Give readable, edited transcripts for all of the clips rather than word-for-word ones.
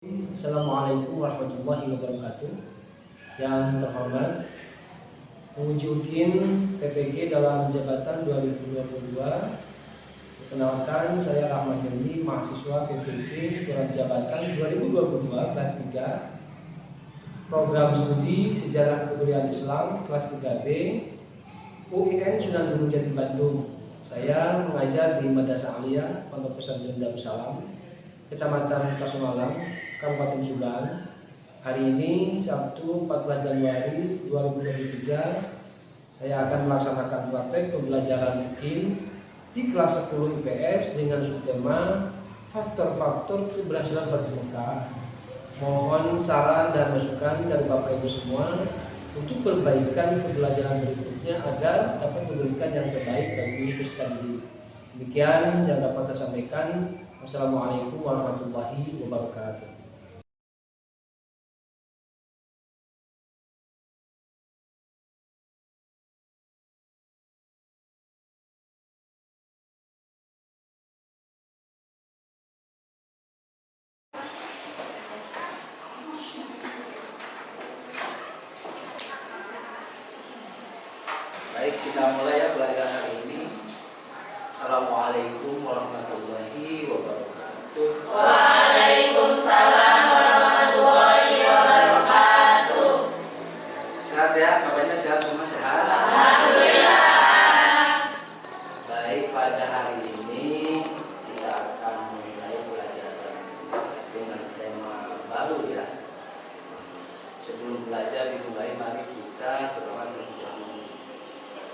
Assalamualaikum warahmatullahi wabarakatuh. Yang terhormat, mewujudin PPG dalam jabatan 2022. Perkenalkan, saya Rahmat Dendi, mahasiswa PPG dalam jabatan 2022 kelas 3, program studi Sejarah Kebudayaan Islam kelas 3B, UIN Sunan Gunung Jati Bandung. Saya mengajar di Madrasah Aliyah Pondok Pesantren Darussalam, Kecamatan Kasumalang, Kabupaten Subang. Hari ini Sabtu 14 Januari 2023, saya akan melaksanakan praktek pembelajaran UIN di kelas 10 IPS dengan subtema faktor-faktor keberhasilan bermuka. Mohon saran dan masukan dari Bapak Ibu semua untuk perbaikan pembelajaran berikutnya agar dapat memberikan yang terbaik bagi peserta didik. Demikian yang dapat saya sampaikan. Wassalamualaikum warahmatullahi wabarakatuh. Baik, kita mulai ya pelajaran hari ini. Assalamualaikum warahmatullahi wabarakatuh. Waalaikumsalam warahmatullahi wabarakatuh. Sehat ya, kabarnya sehat semua, sehat? Alhamdulillah. Baik, pada hari ini kita akan mulai pelajaran dengan tema baru ya. Sebelum belajar dimulai, mari kita berdoa terlebih dahulu.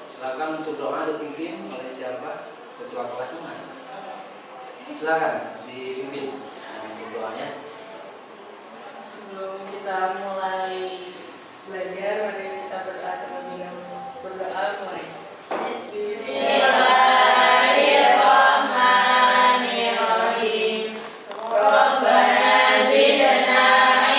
Silakan untuk doa dipimpin oleh siapa? Ketua kelas mana? Silakan dipimpin untuk doanya. Sebelum kita mulai belajar, mari kita berdoa terlebih dahulu. Berdoa mulai. Bismillahirrahmanirrahim. Rabbana zidna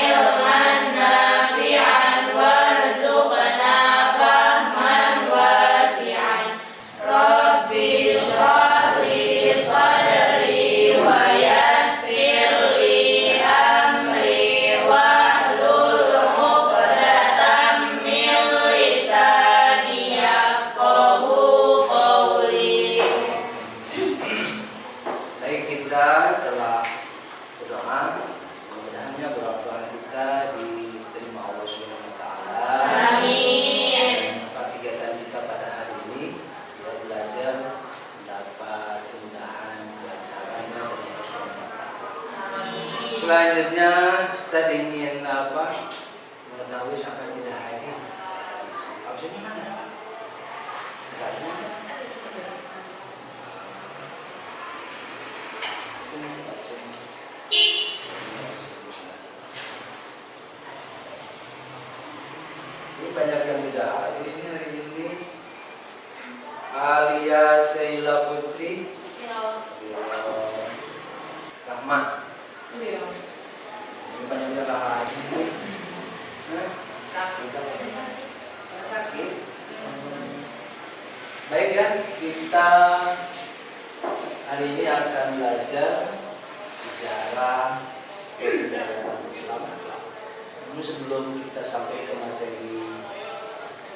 ilman nafi'an warzuqna fahman wasi'an. Rabbi shrah li sadri wa yassir li amri wahlul 'uqdatam min lisani yafqahu qawli. Baik, kita telah berdoa, mudah-mudahan doa-doa kita diterima Allah Subhanahu wa taala. Amin. Dan kegiatan kita pada hari ini ya belajar mendapat kemudahan kelancarannya dari Allah Subhanahu wa taala. Selanjutnya Ustaz ingin mengetahui siapa yang tidak hadir. Absennya mana? Enggak ada. Sini, sini. Ini banyak yang tidak hadir ini hari ini. Alia Sheila Putri, Rahmat. Ini banyak yang tidak hadir ini. Sakit apa? Sakit. Baik ya, kita hari ini akan belajar sejarah kebudayaan Islam. Namun sebelum kita sampai ke materi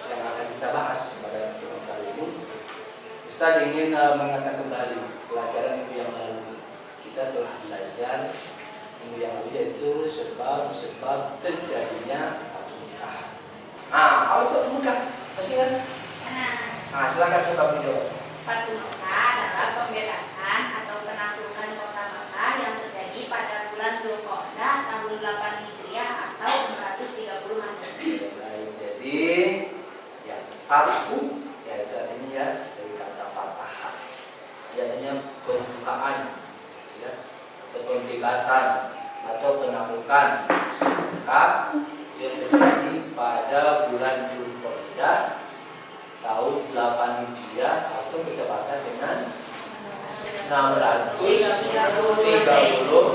yang akan kita bahas pada pertemuan kali ini, Ustaz ingin mengatakan kembali pelajaran minggu yang lalu. Kita telah belajar minggu yang lalu yaitu sebab-sebab terjadinya pernikahan. Apa itu pernikahan? Masih kan? Silakan sebab menjawab. Fatu Makkah adalah pembebasan atau penaklukan kota Makkah yang terjadi pada bulan Zulqa'dah tahun 8 Hijriah atau 430 Masehi. Baik, jadi ya fatu ya itu artinya ya dari kata fatah. Artinya pembukaan ya atau pembebasan atau penaklukan. Maka yang terjadi pada bulan Zulqa'dah tahun 8 Hijriah atau bertepatan dengan 630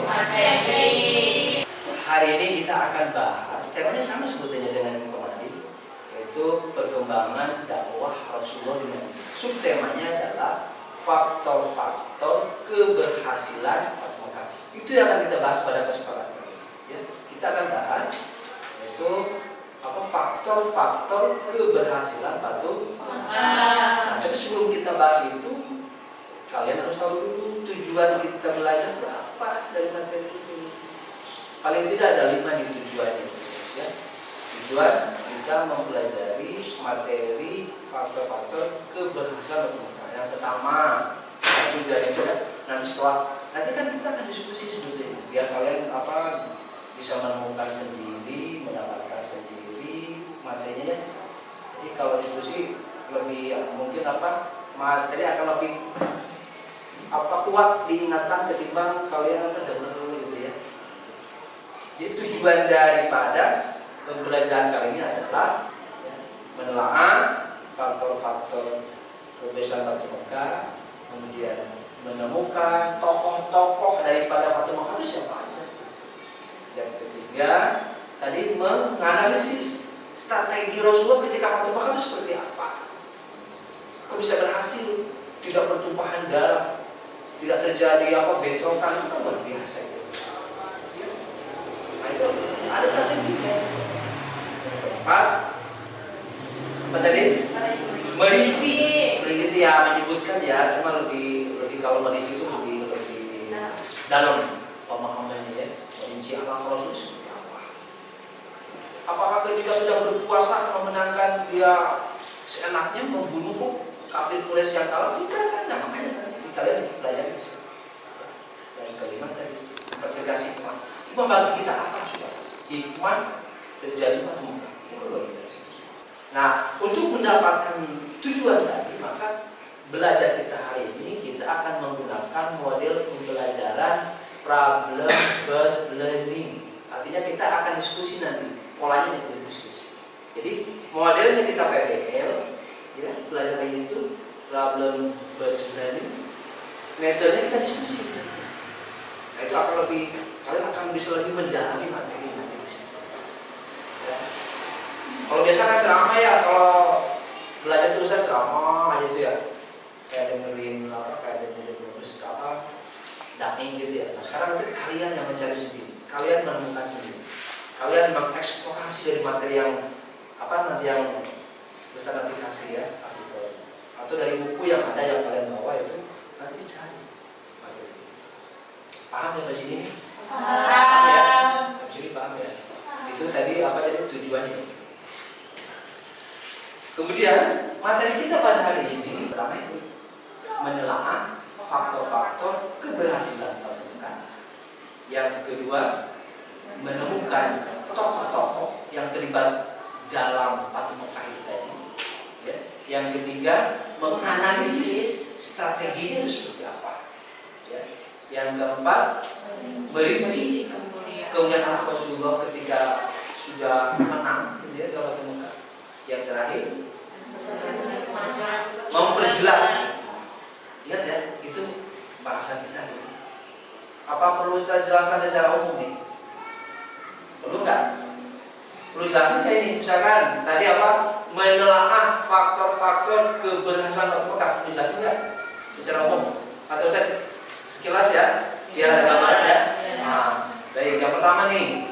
Masehi. Hari ini kita akan bahas temanya sama sebetulnya dengan kemarin, yaitu perkembangan dakwah Rasulullah di Madinah. Subtemanya adalah faktor-faktor keberhasilan Fathu Makkah. Itu yang akan kita bahas pada kesempatan ini. Ya. faktor-faktor keberhasilan Fatu Makkah. Nah, tapi sebelum kita bahas itu, kalian harus tahu dulu tujuan kita belajar berapa dari materi ini. Paling tidak ada 5 nih tujuannya. Ya. Tujuan kita mempelajari materi faktor-faktor keberhasilan Fatu Makkah. Yang pertama, tujuannya itu nanti kan kita akan diskusi sebetulnya biar kalian bisa menemukan sendiri, mendapatkan sendiri materinya ya. Jadi kalau diskusi lebih mungkin materi akan lebih kuat diingatan ketimbang kalian akan dengar dulu gitu ya. Jadi tujuan daripada pembelajaran kali ini adalah menelaah faktor-faktor keberhasilan Fatu Makkah, kemudian menemukan tokoh-tokoh daripada Fatu Makkah itu siapa aja. Yang ketiga, tadi menganalisis strategi Rasulullah ketika Fatu Makkah itu seperti apa. Kok bisa berhasil, tidak pertumpahan darah, tidak terjadi bentrokan, itu luar biasa itu. Nah, itu ada strateginya. Yang keempat, apa tadi? Merinci ya, menyebutkan ya, cuma lebih kalau merinci itu lebih dalam pemahamannya ya. Merinci alam Rasul seperti apa? Apakah ketika sudah berpuasa memenangkan dia seenaknya membunuh kafir Quraisy yang kalah? Tidak kan, namanya kalian pelajari. Dan kelima tadi mempertegas hikmah. Hikmah bagi kita apa sudah? Hikmah terjadi Fatu Makkah. Itu luar biasa. Nah, untuk mendapatkan tujuan tadi, maka belajar kita hari ini kita akan menggunakan model pembelajaran problem based learning. Artinya kita akan diskusi nanti, polanya kita diskusi. Jadi modelnya kita PBL, ya, belajar ini itu problem based learning. Metodenya kita diskusi. Nah, itu akan lebih, kalian akan bisa lebih mendalami materi nanti di situ. Ya. Kalau biasa kan ceramah ya, kalau belajar itu Ustaz ceramah aja itu ya, kayak dengerin daking gitu ya. Nah, sekarang nanti kalian yang mencari sendiri, kalian menemukan sendiri, kalian mengeksplorasi dari materi yang nanti yang Ustaz nanti kasih ya, atau dari buku yang ada yang kalian bawa itu nanti dicari materi. Paham ya Mbak Sini? Paham ya? Jadi paham ya? Itu tadi jadi tujuannya. Kemudian materi kita pada hari ini pertama itu menelaah faktor-faktor keberhasilan Fatu Makkah. Yang kedua, menemukan tokoh-tokoh yang terlibat dalam Fatu Makkah itu tadi. Ya. Yang ketiga, menganalisis strateginya itu seperti apa. Ya. Yang keempat, merinci kemudian anak Rasulullah ketika sudah menang gitu ya dalam Fatu Makkah. Yang terakhir, memperjelas. Lihat ya, itu bahasa kita. Apa perlu saya jelaskan secara umum nih? Perlu nggak? Perlu jelasin kayak ini. Misalkan tadi menelaah faktor-faktor keberhasilan Fatu Makkah. Perlu jelasin nggak? Secara umum. Atau saya sekilas ya, biar ada gambaran ya. Nah, baik. Yang pertama nih,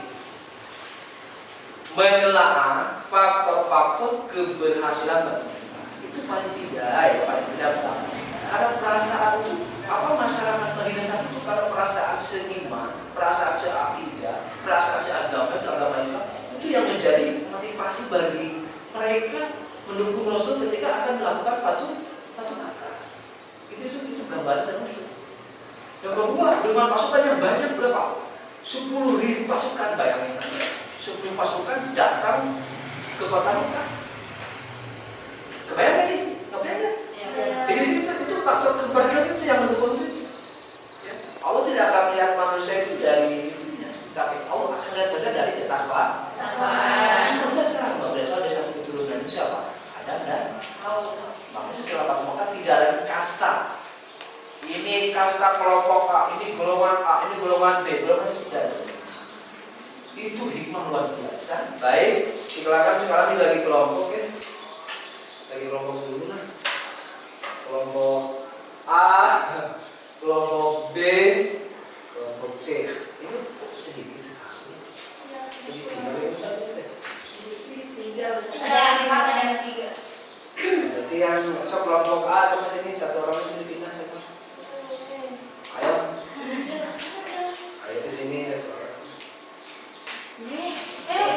menelaah faktor-faktor keberhasilan Fatu Makkah. Itu paling tidak pertama. Ada perasaan itu, masyarakat Madinah saat itu karena perasaan seiman, perasaan seakidah, perasaan seagama itu agama Islam, itu yang menjadi motivasi bagi mereka mendukung Rasul ketika akan melakukan Fatu Makkah. Itu gambaran satu. Yang kedua, dengan pasukan yang banyak berapa? 10.000 pasukan, bayangin. 10 pasukan datang ke kota Makkah. Kebayang ini? Kebayang? Jadi itu faktor keberhasilan itu yang mendukung itu. Ya. Allah tidak akan melihat manusia itu dari itunya, tapi Allah akan lihat mereka dari ketakwaan. Berdasar dari satu keturunan itu siapa? Adam dan Hawa. Makanya setelah Fatu Makkah tidak ada kasta. Ini kasta kelompok A, ini golongan A, ini golongan B, golongan itu tidak ada. Itu hikmah luar biasa. Baik, silakan sekarang lagi kelompok ya. Lagi kelompok dulu lah. Kelompok A, kelompok B, kelompok C. Ini sedikit sekali. Sedikit. Ada 4, ada 3. Berarti yang masuk kelompok A sama sini satu orang itu dipindah sama. Ayo. Ayo ke sini.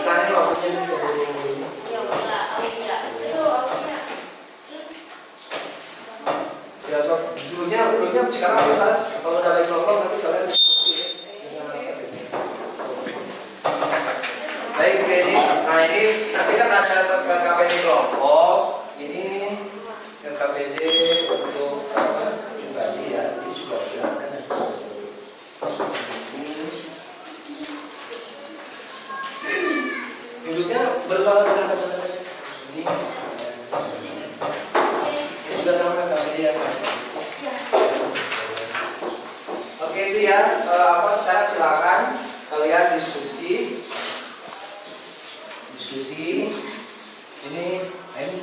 Kan ini waktunya nih keburu-buru. Ya udah, Ya sob, dulunya sekarang bebas. Kalau udah baik kelompok nanti kalian diskusi ya. Baik, ini. Nah ini nanti kan ada KKPD kelompok. Ini KKPD untuk apa? Pribadi ya. Ini juga sudah ada. Duduknya berlawan dengan teman-teman. Ini sudah sama KKPD ya. Oke itu ya. Sekarang silakan kalian diskusi. Ini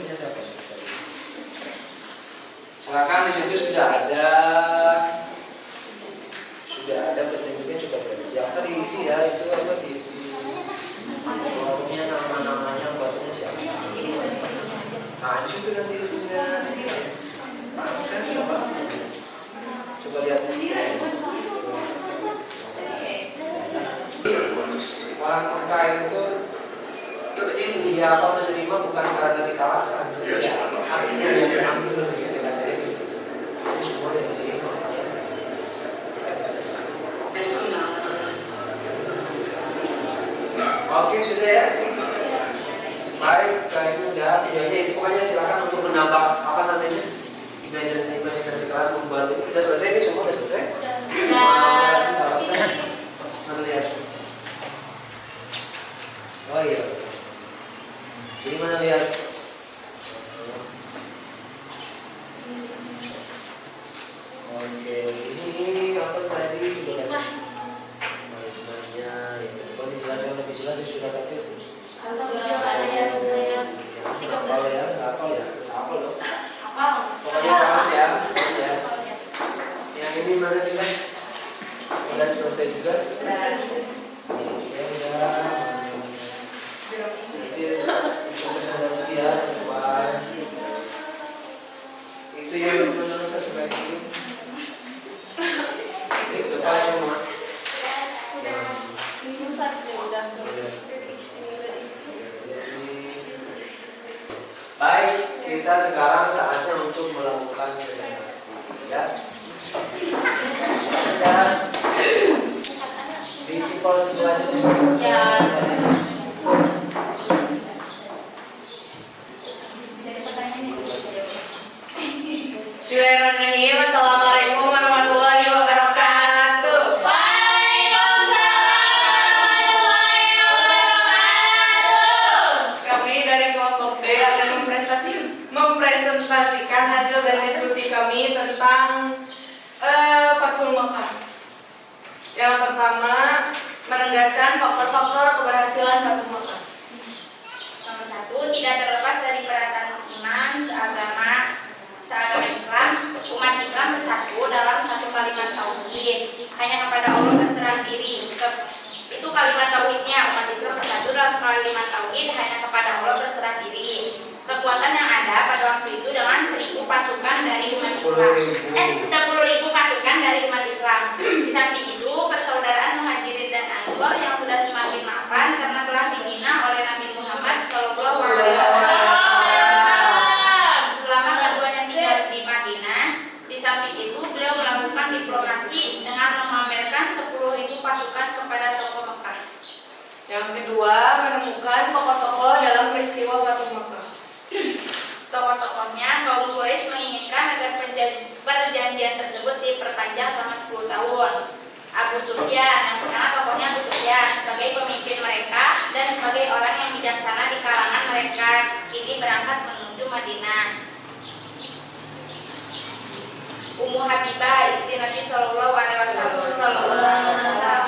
punya siapa? Silakan di situ sudah ada perjanjiannya sudah ada. Yang terisi ya itu apa diisi? Warungnya nama-namanya buatnya siapa? Nah di situ nanti isinya. Kan apa? Coba lihat. Orang murka itu dia apa menerima bukan karena dikalahkan, artinya dia diambil dengan itu. Semua yang diterima. Oke sudah ya. Baik, ini udah videonya itu pokoknya silakan untuk menambah apa namanya imajinasi kalian membuat ini sudah selesai ini semua sudah selesai. Mana lihat? Oh iya. Jadi mana lihat? Oke, ini apa tadi sudah ada namanya itu. Kalau dijelaskan lebih jelas di surat apa itu? Apa loh? Pokoknya harus ya. Yang ini mana juga? Udah selesai juga? Ya udah. Itu yang menurut saya sebagai itu Pak semua. Baik, kita sekarang saatnya untuk melakukan presentasi ya. Dan di simpel-simpel aja ya. Bismillahirrahmanirrahim. Assalamualaikum warahmatullahi wabarakatuh. Waalaikumsalam warahmatullahi wabarakatuh. Kami dari kelompok B akan mempresentasikan hasil dan diskusi kami tentang Fathul Makkah. Yang pertama, menegaskan faktor-faktor keberhasilan Fathul Makkah. Nomor 1, tidak terlepas dari perasaan seiman, seagama Islam, umat Islam bersatu dalam satu kalimat tauhid, hanya kepada Allah berserah diri. Itu kalimat tauhidnya, umat Islam bersatu dalam kalimat tauhid, hanya kepada Allah berserah diri. Kekuatan yang ada pada waktu itu dengan 1.000 pasukan dari umat Islam, 10.000 pasukan dari umat Islam. Di samping itu, persaudaraan Muhajirin dan Ansor yang sudah semakin mapan karena telah dibina oleh Nabi Muhammad SAW. Selama keduanya tinggal di Madinah, di samping itu beliau melakukan diplomasi dengan memamerkan 10.000 pasukan kepada tokoh Mekah. Yang kedua, menemukan tokoh-tokoh dalam peristiwa Fathul Makkah. Tokoh-tokohnya kaum Quraisy menginginkan agar perjanjian tersebut diperpanjang selama 10 tahun. Abu Sufyan, yang pertama tokohnya Abu Sufyan sebagai pemimpin mereka dan sebagai orang yang bijaksana di kalangan mereka, kini berangkat menuju Madinah. Ummu Habibah, istri Nabi Sallallahu Alaihi Wasallam.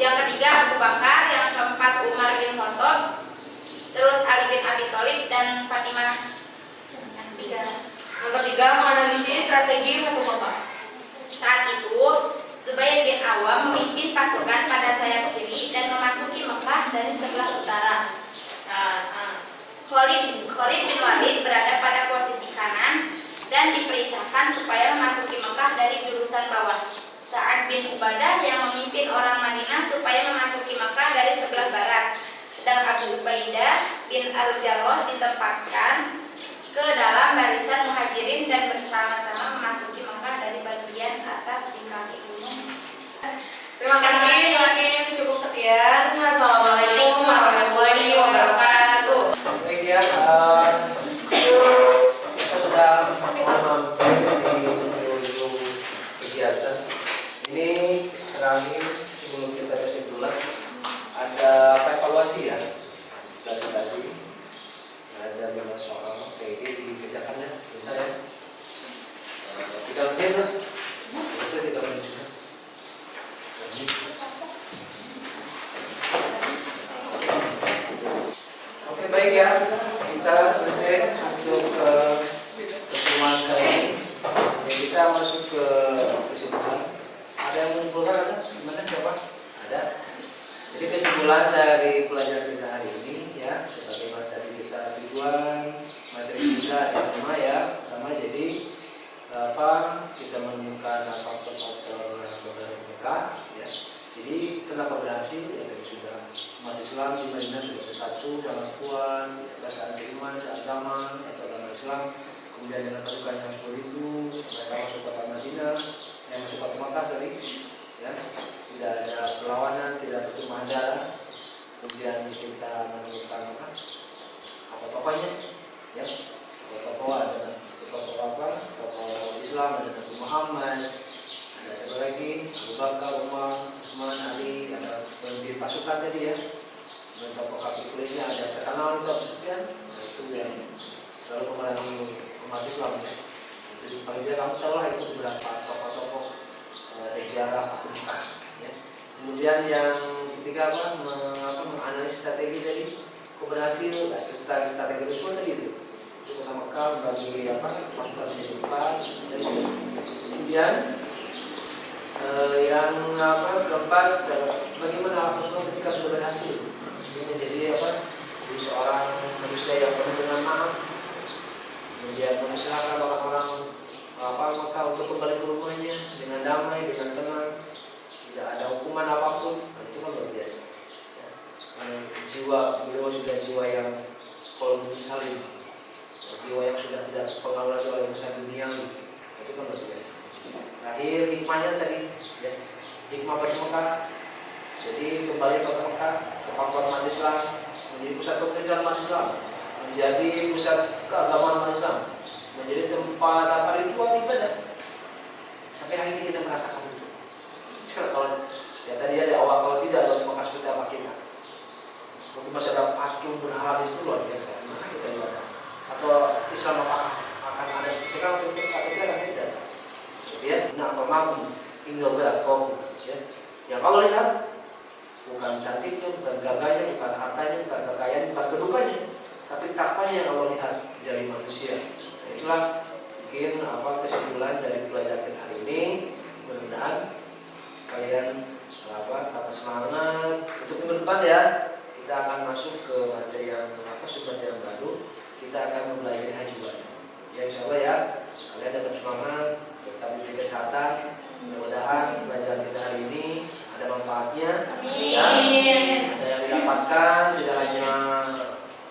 Yang ketiga Abu Bakar, yang keempat Umar bin Khattab, terus Ali bin Abi Thalib dan Fatimah. Yang ketiga, menganalisis strategi Fathul Makkah. Saat itu Zubair bin Awam memimpin pasukan pada sayap kiri dan memasuki Mekah dari sebelah utara. Khalid bin Walid berada pada posisi kanan dan diperintahkan supaya memasuki Mekah dari jurusan bawah. Sa'ad bin Ubadah yang memimpin orang Madinah supaya memasuki Mekah dari sebelah barat. Sedang Abu Ubaidah bin Al-Jarrah ditempatkan ke dalam barisan muhajirin dan bersama-sama memasuki Mekah dari bagian atas di kaki gunung. Terima kasih, mungkin cukup sekian. Wassalamualaikum warahmatullahi wabarakatuh. Baik ya, kita sudah mampir di ujung kegiatan. Ini terakhir sebelum kita kesimpulan ada evaluasi ya. Setelah tadi ada 5 soal PG dikerjakannya, bentar ya. 3 menit lah, selesai 3 menit juga. Oke baik ya, kita selesai untuk kesimpulan kali ini. Kita masuk ke kesimpulan. Ada yang menyimpulkan ada? Gimana coba? Ada. Jadi kesimpulan dari pelajaran kita hari ini ya, sebagaimana tadi kita tujuan materi kita ada 5 ya. Pertama jadi kita menemukan faktor-faktor yang berbeda mereka ya. Jadi kenapa berhasil? Ya tadi sudah umat Islam di Madinah sudah bersatu sangat kuat, perasaan seiman, seagama atau agama Islam. Kemudian dengan pasukan yang begitu mereka masuk kota Madinah, yang masuk kota Makkah tadi ya, tidak ada perlawanan, tidak ada pertumpahan darah. Kemudian kita menemukan apa tokohnya ya, tokoh ada tokoh apa, tokoh Islam ada Nabi Muhammad, ada siapa lagi, Abu Bakar, Umar, Utsman, Ali, ada pemimpin pasukan tadi ya. Dan tokoh kapitulinya ada terkenal itu Abu Sufyan, itu yang selalu memerangi umat Islam. Jadi paling tidak kamu tahu lah itu beberapa tokoh-tokoh sejarah atau bukan. Ya. Kemudian yang ketiga menganalisis strategi dari keberhasilan, strategi Rasul tadi itu. Kota Mekah bagi pasukan menjadi 4. Kemudian yang keempat, bagaimana Rasulullah ketika sudah berhasil menjadi jadi seorang manusia yang penuh dengan maaf, kemudian memisahkan orang-orang Mekah untuk kembali ke rumahnya dengan damai, dengan tenang, tidak ada hukuman apapun. Itu kan luar biasa ya. Jiwa beliau sudah jiwa yang kalau misalnya jiwa yang sudah tidak terpengaruh lagi oleh urusan duniawi, itu kan luar biasa. Terakhir hikmahnya tadi ya, hikmah bagi Mekah. Jadi kembali ke Mekah, ke pangkuan umat Islam, menjadi pusat pekerjaan umat Islam, menjadi pusat keagamaan umat Islam, menjadi tempat ritual ibadah. Sampai hari ini kita merasakan itu. Kalau ya tadi ada awal, kalau tidak ada Mekah seperti apa kita? Mungkin masih ada patung berhala itu luar biasa. Mana kita ibadah? Atau Islam apakah akan ada sekarang atau tidak? Gitu ya. Nah, pemahaman tinggal beratkom ya. Yang kalau lihat bukan cantiknya, bukan gagahnya, bukan hartanya, bukan kekayaannya, bukan kedudukannya, tapi takwanya yang Allah lihat dari manusia. Nah, itulah mungkin kesimpulan dari pelajaran kita hari ini. Mudah-mudahan kalian tambah semangat untuk minggu depan ya. Kita akan masuk ke materi yang sumber yang baru. Kita akan mempelajari haji baru. Ya insyaallah ya. Kalian tetap semangat, tetap diberi kesehatan. Mudah-mudahan pelajaran kita hari ini ada manfaatnya. Ya. Ada yang didapatkan, tidak hanya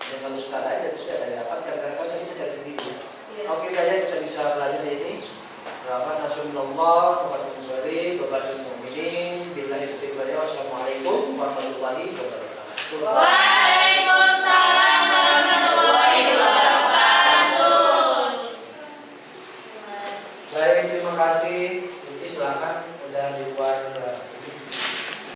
dengan Ustaz aja, tidak ada yang didapatkan karena kita cari sendiri. Oke saja kita bisa belajar ini. Nasunullah wa barik wa barik mu'minin billahi taufiq wal hidayah. Wassalamualaikum warahmatullahi wabarakatuh.